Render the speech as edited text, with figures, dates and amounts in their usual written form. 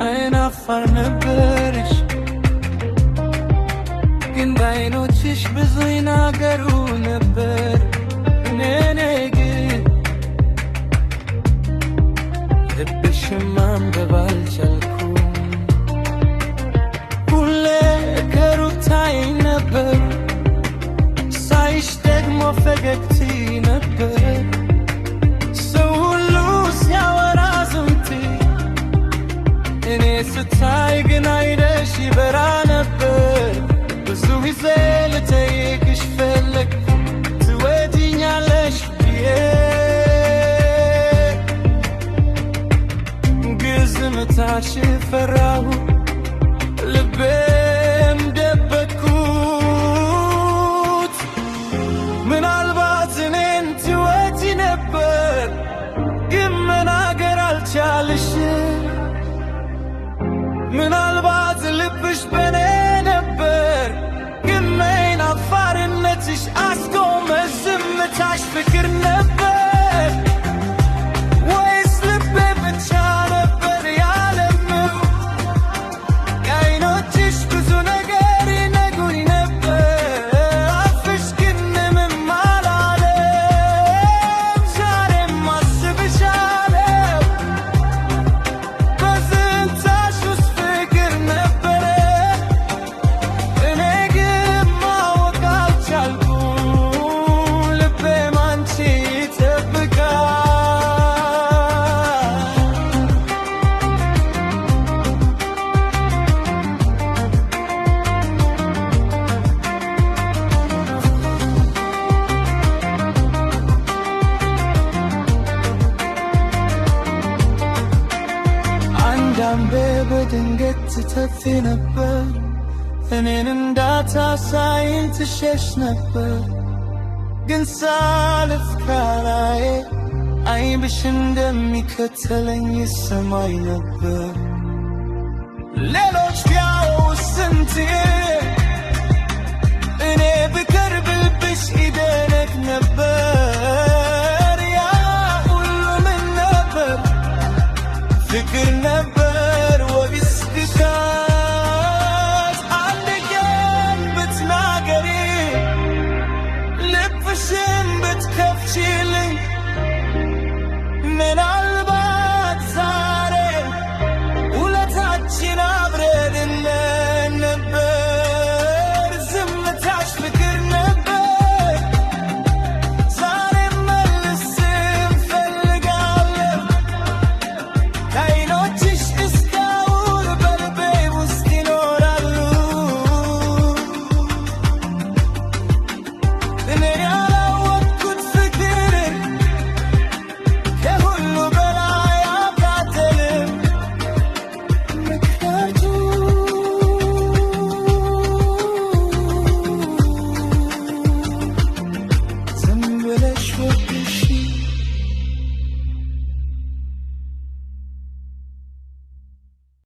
አይናፋር ነበርሽ ግን በዓይኖችሽ ብዙ ይናገሩ ነበር። እኔ ግን ልብሽን ማንበብ አልቻልኩም። ሁሌ ከሩቅ ታየኝ ነበር፣ ሳይሽ ደግሞ ፈገግቲ ነበር። ሰው ሁሉ ሲያወራ ዝምቲ፣ እኔ ስታይ ግን አይነሽ ይበራ ነበር። ብዙ ጊዜ ልጠይቅሽ ፈለግ ትወጂኛለሽ ብዬ ግን ዝምታሽን ፈራሁ፣ ልቤም ደበቅኩት። ምናልባት እኔን ትወጂ ነበር ግን መናገር አልቻልሽም። ምናልባት ልብሽ በኔ ነበር ግን አይናፋርነትሽ አስቆመ። ዝምታሽ ፍቅር ነበር ወይስ ልቤ ብቻ ነበር ያለምው? የዓይኖችሽ ብዙ ነገር ይነግሩኝ ነበር፣ አፍሽ ግን ምንም አላለም። ዛሬም አስብሻለሁ፣ በዝምታሽ ውስጥ ፍቅር ነበረ። እኔ ግን ማወቅ አልቻልኩም፣ ልቤም አንቺ ይጠብቃል። አንዳንዴ በድንገት ትተፊ ነበር፣ እኔን እንዳታሳይኝ ትሸሽ ነበር። ግን ሳልፍ ካላዬ ዓይንሽ እንደሚከተለኝ ይሰማኝ ነበር። ሌሎች ቢያዩ ስንት እኔ ብቀርብልብሽ ይደነቅ ነበር። ያ ሁሉ ምን ነበር? ፍቅር ነበር።